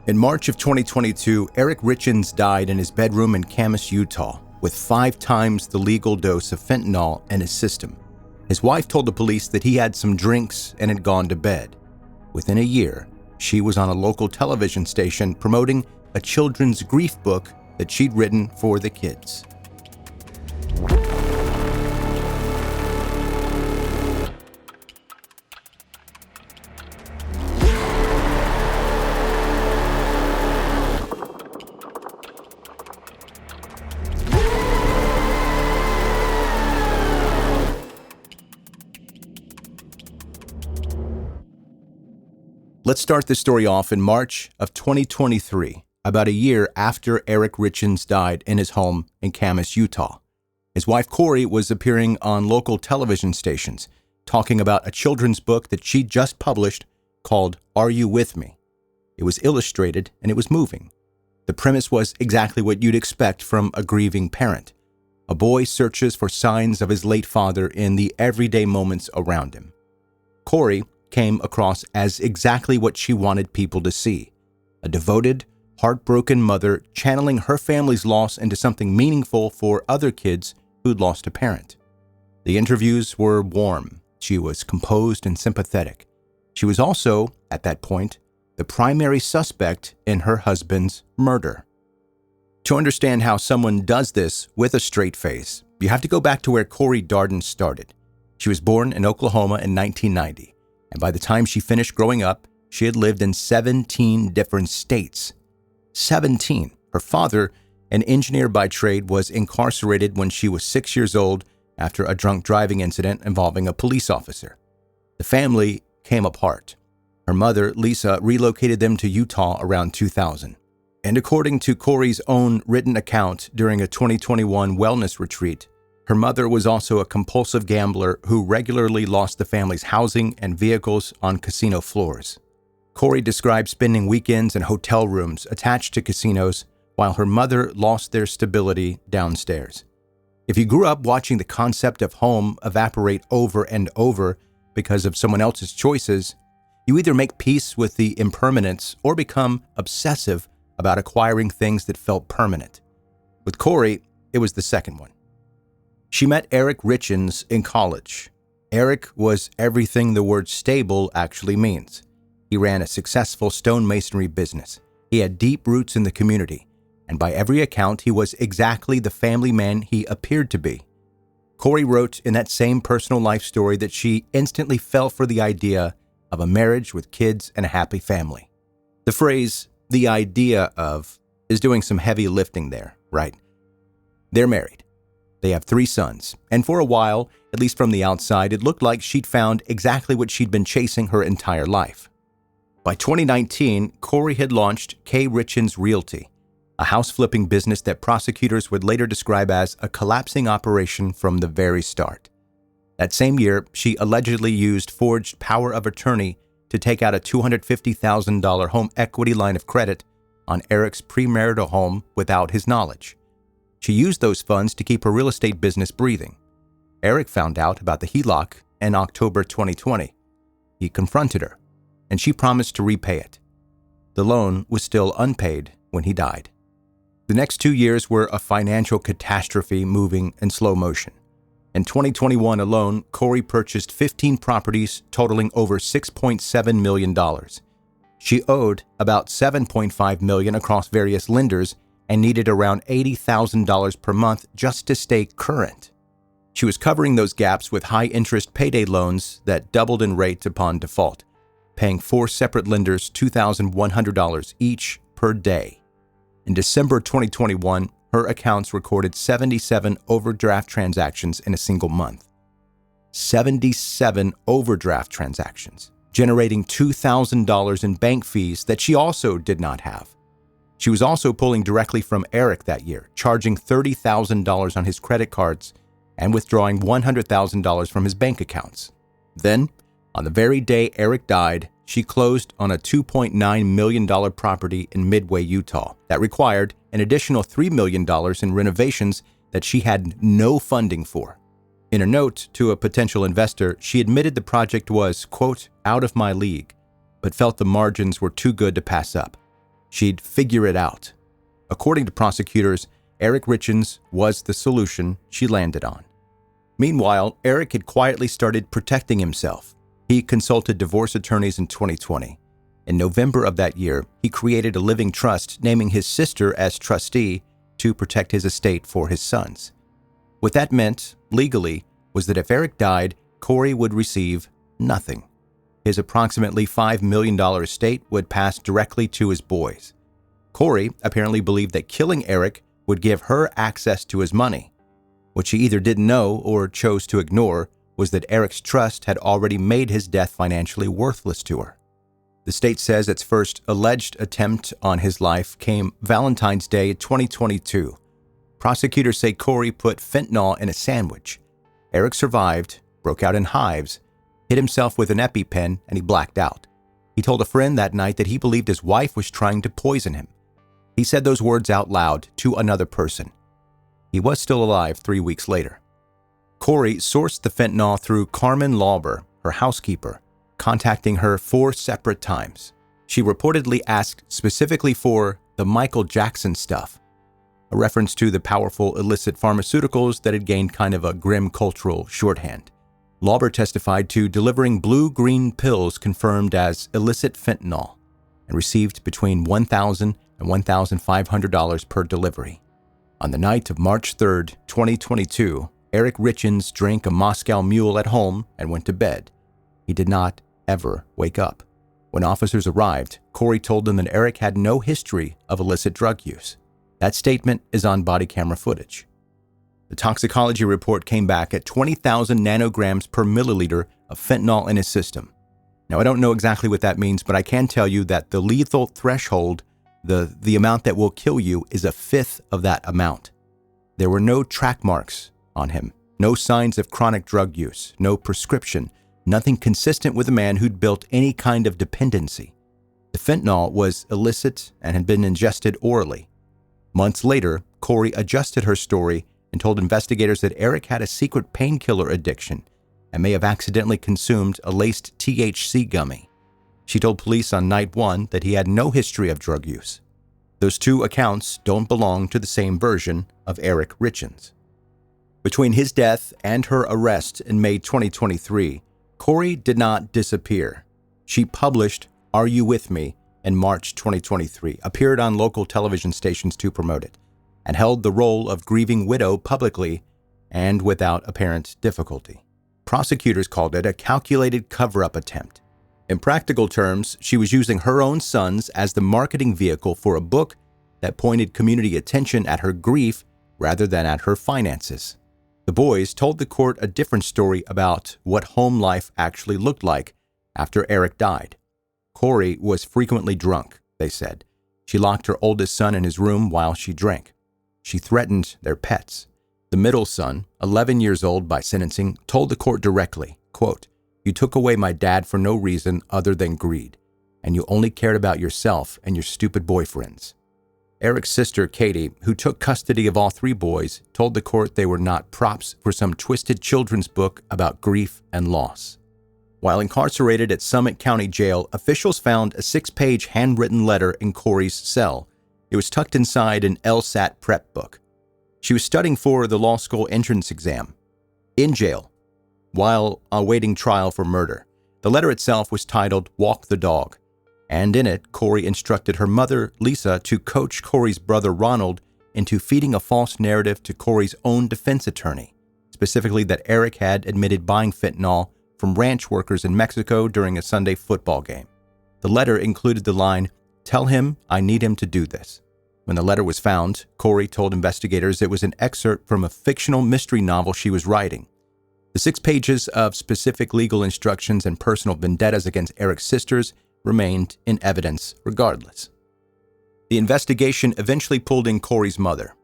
In March of 2022, Eric Richins died in his bedroom in Kamas, Utah, with 5 times the legal dose of fentanyl in his system. His wife told the police that he had some drinks and had gone to bed. Within a year, she was on a local television station promoting a children's grief book that she'd written for the kids. Let's start this story off in March of 2023, about a year after Eric Richins died in his home in Kamas, Utah. His wife Kouri was appearing on local television stations, talking about a children's book that she just published called Are You With Me? It was illustrated and it was moving. The premise was exactly what you'd expect from a grieving parent. A boy searches for signs of his late father in the everyday moments around him. Kouri came across as exactly what she wanted people to see: a devoted, heartbroken mother channeling her family's loss into something meaningful for other kids who'd lost a parent. The interviews were warm. She was composed and sympathetic. She was also, at that point, the primary suspect in her husband's murder. To understand how someone does this with a straight face, you have to go back to where Kouri Richins started. She was born in Oklahoma in 1990. And by the time she finished growing up, she had lived in 17 different states. 17. Her father, an engineer by trade, was incarcerated when she was 6 years old after a drunk driving incident involving a police officer. The family came apart. Her mother, Lisa, relocated them to Utah around 2000. And according to Kouri's own written account during a 2021 wellness retreat, her mother was also a compulsive gambler who regularly lost the family's housing and vehicles on casino floors. Kouri described spending weekends in hotel rooms attached to casinos while her mother lost their stability downstairs. If you grew up watching the concept of home evaporate over and over because of someone else's choices, you either make peace with the impermanence or become obsessive about acquiring things that felt permanent. With Kouri, it was the second one. She met Eric Richins in college. Eric was everything the word stable actually means. He ran a successful stonemasonry business. He had deep roots in the community, and by every account, he was exactly the family man he appeared to be. Kouri wrote in that same personal life story that she instantly fell for the idea of a marriage with kids and a happy family. The phrase, "the idea of," is doing some heavy lifting there, right? They're married. They have 3 sons, and for a while, at least from the outside, it looked like she'd found exactly what she'd been chasing her entire life. By 2019, Kouri had launched Kouri Richins Realty, a house-flipping business that prosecutors would later describe as a collapsing operation from the very start. That same year, she allegedly used forged power of attorney to take out a $250,000 home equity line of credit on Eric's premarital home without his knowledge. She used those funds to keep her real estate business breathing. Eric found out about the HELOC in October 2020. He confronted her, and she promised to repay it. The loan was still unpaid when he died. The next 2 years were a financial catastrophe moving in slow motion. In 2021 alone, Kouri purchased 15 properties totaling over $6.7 million. She owed about $7.5 million across various lenders and needed around $80,000 per month just to stay current. She was covering those gaps with high-interest payday loans that doubled in rate upon default, paying 4 separate lenders $2,100 each per day. In December 2021, her accounts recorded 77 overdraft transactions in a single month. 77 overdraft transactions, generating $2,000 in bank fees that she also did not have. She was also pulling directly from Eric that year, charging $30,000 on his credit cards and withdrawing $100,000 from his bank accounts. Then, on the very day Eric died, she closed on a $2.9 million property in Midway, Utah, that required an additional $3 million in renovations that she had no funding for. In a note to a potential investor, she admitted the project was, quote, out of my league, but felt the margins were too good to pass up. She'd figure it out. According to prosecutors, Eric Richins was the solution she landed on. Meanwhile, Eric had quietly started protecting himself. He consulted divorce attorneys in 2020. In November of that year, he created a living trust, naming his sister as trustee to protect his estate for his sons. What that meant, legally, was that if Eric died, Kouri would receive nothing. His approximately $5 million estate would pass directly to his boys. Kouri apparently believed that killing Eric would give her access to his money. What she either didn't know or chose to ignore was that Eric's trust had already made his death financially worthless to her. The state says its first alleged attempt on his life came Valentine's Day 2022. Prosecutors say Kouri put fentanyl in a sandwich. Eric survived, broke out in hives, hit himself with an EpiPen, and he blacked out. He told a friend that night that he believed his wife was trying to poison him. He said those words out loud to another person. He was still alive 3 weeks later. Kouri sourced the fentanyl through Carmen Lauber, her housekeeper, contacting her 4 separate times. She reportedly asked specifically for the Michael Jackson stuff, a reference to the powerful illicit pharmaceuticals that had gained kind of a grim cultural shorthand. Lauber testified to delivering blue-green pills confirmed as illicit fentanyl and received between $1,000 and $1,500 per delivery. On the night of March 3, 2022, Eric Richins drank a Moscow Mule at home and went to bed. He did not ever wake up. When officers arrived, Kouri told them that Eric had no history of illicit drug use. That statement is on body camera footage. The toxicology report came back at 20,000 nanograms per milliliter of fentanyl in his system. Now, I don't know exactly what that means, but I can tell you that the lethal threshold, the amount that will kill you, is a fifth of that amount. There were no track marks on him, no signs of chronic drug use, no prescription, nothing consistent with a man who'd built any kind of dependency. The fentanyl was illicit and had been ingested orally. Months later, Kouri adjusted her story and told investigators that Eric had a secret painkiller addiction and may have accidentally consumed a laced THC gummy. She told police on night 1 that he had no history of drug use. Those 2 accounts don't belong to the same version of Eric Richins. Between his death and her arrest in May 2023, Kouri did not disappear. She published Are You With Me in March 2023, appeared on local television stations to promote it, and held the role of grieving widow publicly and without apparent difficulty. Prosecutors called it a calculated cover-up attempt. In practical terms, she was using her own sons as the marketing vehicle for a book that pointed community attention at her grief rather than at her finances. The boys told the court a different story about what home life actually looked like after Eric died. Kouri was frequently drunk, they said. She locked her oldest son in his room while she drank. She threatened their pets. The middle son, 11 years old by sentencing, told the court directly, quote, "You took away my dad for no reason other than greed, and you only cared about yourself and your stupid boyfriends." Eric's sister, Katie, who took custody of all 3 boys, told the court they were not props for some twisted children's book about grief and loss. While incarcerated at Summit County Jail, officials found a 6-page handwritten letter in Kouri's cell. It was tucked inside an LSAT prep book. She was studying for the law school entrance exam. In jail, while awaiting trial for murder. The letter itself was titled Walk the Dog, and in it, Kouri instructed her mother, Lisa, to coach Kouri's brother, Ronald, into feeding a false narrative to Kouri's own defense attorney, specifically that Eric had admitted buying fentanyl from ranch workers in Mexico during a Sunday football game. The letter included the line, "Tell him I need him to do this." When the letter was found, Kouri told investigators it was an excerpt from a fictional mystery novel she was writing. The 6 pages of specific legal instructions and personal vendettas against Eric's sisters remained in evidence regardless. The investigation eventually pulled in Kouri's mother.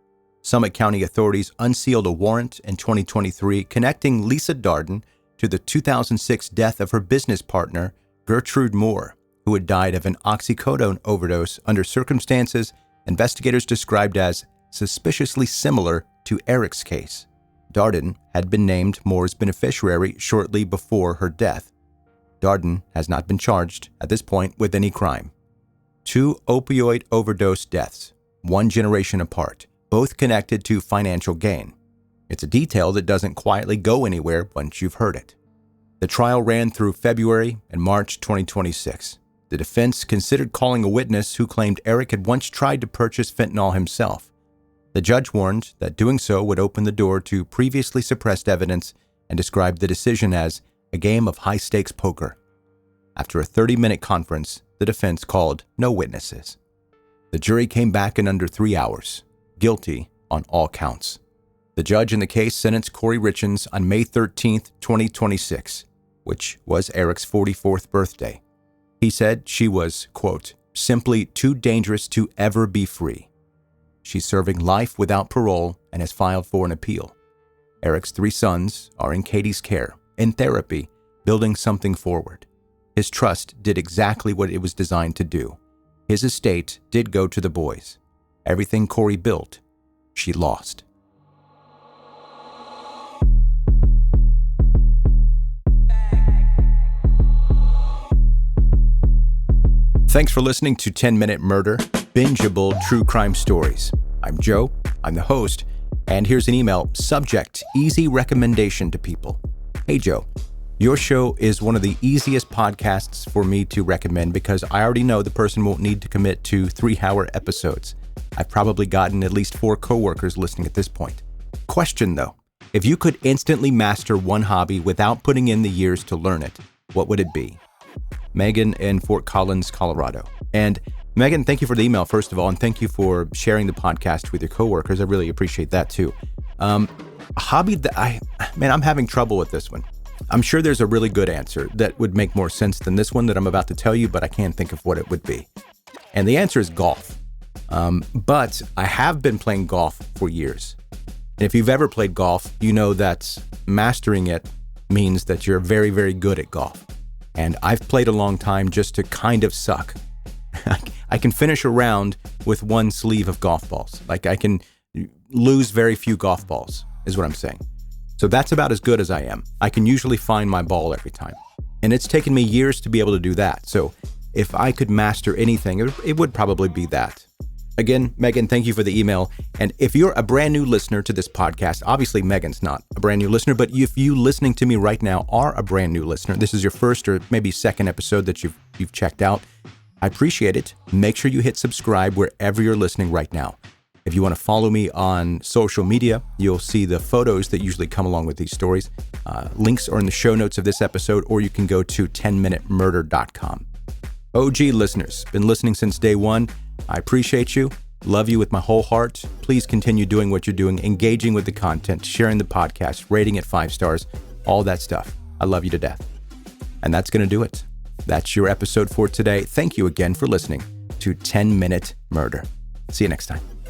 Summit County authorities unsealed a warrant in 2023 connecting Lisa Darden to the 2006 death of her business partner, Gertrude Moore, who had died of an oxycodone overdose under circumstances investigators described as suspiciously similar to Eric's case. Darden had been named Moore's beneficiary shortly before her death. Darden has not been charged at this point with any crime. 2 opioid overdose deaths, 1 generation apart, both connected to financial gain. It's a detail that doesn't quietly go anywhere once you've heard it. The trial ran through February and March 2026. The defense considered calling a witness who claimed Eric had once tried to purchase fentanyl himself. The judge warned that doing so would open the door to previously suppressed evidence and described the decision as a game of high-stakes poker. After a 30-minute conference, the defense called no witnesses. The jury came back in under 3 hours, guilty on all counts. The judge in the case sentenced Kouri Richins on May 13, 2026, which was Eric's 44th birthday. He said she was, quote, simply too dangerous to ever be free. She's serving life without parole and has filed for an appeal. Eric's 3 sons are in Katie's care, in therapy, building something forward. His trust did exactly what it was designed to do. His estate did go to the boys. Everything Kouri built, she lost. Thanks for listening to 10-Minute Murder, bingeable true crime stories. I'm Joe, I'm the host, and here's an email. Subject, easy recommendation to people. Hey Joe, your show is one of the easiest podcasts for me to recommend because I already know the person won't need to commit to 3-hour episodes. I've probably gotten at least 4 coworkers listening at this point. Question though, if you could instantly master one hobby without putting in the years to learn it, what would it be? Megan in Fort Collins, Colorado. And Megan, thank you for the email, first of all, and thank you for sharing the podcast with your coworkers. I really appreciate that too. A hobby that I'm having trouble with this one. I'm sure there's a really good answer that would make more sense than this one that I'm about to tell you, but I can't think of what it would be. And the answer is golf. But I have been playing golf for years. And if you've ever played golf, you know that mastering it means that you're very, very good at golf. And I've played a long time just to kind of suck. I can finish a round with 1 sleeve of golf balls. Like I can lose very few golf balls, is what I'm saying. So that's about as good as I am. I can usually find my ball every time. And it's taken me years to be able to do that. So if I could master anything, it would probably be that. Again, Megan, thank you for the email. And if you're a brand new listener to this podcast, obviously Megan's not a brand new listener, but if you listening to me right now are a brand new listener, this is your first or maybe second episode that you've checked out, I appreciate it. Make sure you hit subscribe wherever you're listening right now. If you want to follow me on social media, you'll see the photos that usually come along with these stories. Links are in the show notes of this episode, or you can go to 10minutemurder.com. OG listeners, been listening since day one. I appreciate you, love you with my whole heart. Please continue doing what you're doing, engaging with the content, sharing the podcast, rating it 5 stars, all that stuff. I love you to death. And that's going to do it. That's your episode for today. Thank you again for listening to 10-Minute Murder. See you next time.